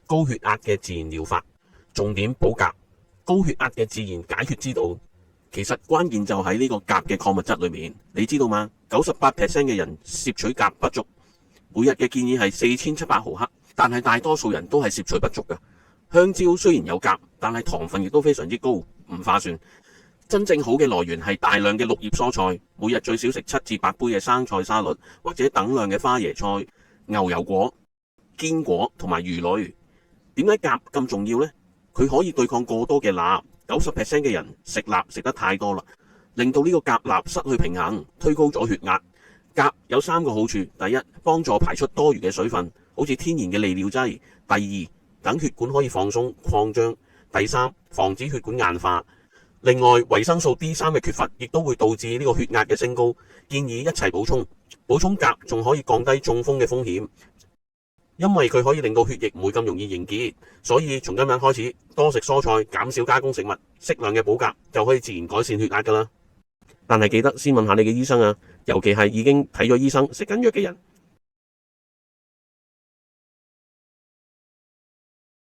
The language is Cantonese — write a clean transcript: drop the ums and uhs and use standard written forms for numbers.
高血壓嘅自然療法，重點補鉀。高血壓嘅自然解決之道，其實關鍵就喺呢個鉀嘅礦物質裏面。你知道嗎？98% 嘅人攝取鉀不足，每日嘅建議係4700毫克，但係大多數人都係攝取不足嘅。香蕉雖然有鉀，但係糖分亦都非常之高，唔划算。真正好嘅來源係大量嘅綠葉蔬菜，每日最少食7至8杯嘅生菜沙律，或者等量嘅花椰菜、牛油果、堅果同埋魚類。點解鉀咁重要呢？佢可以對抗過多嘅鈉。90% 嘅人食鈉食得太多啦，令到呢個鉀鈉失去平衡，推高咗血壓。鉀有3個好處：第一，幫助排出多餘嘅水分，好似天然嘅利尿劑；第二，等血管可以放鬆擴張；第三，防止血管硬化。另外，維生素 D3 嘅缺乏亦都會導致呢個血壓嘅升高，建議一齊補充。補充鉀仲可以降低中風嘅風險，因為佢可以令到血液唔會咁容易凝結。所以從今日開始，多食蔬菜，減少加工食物，適量嘅補鉀就可以自然改善血壓㗎啦。但係記得先問下你嘅醫生啊，尤其係已經睇咗醫生食緊藥嘅人。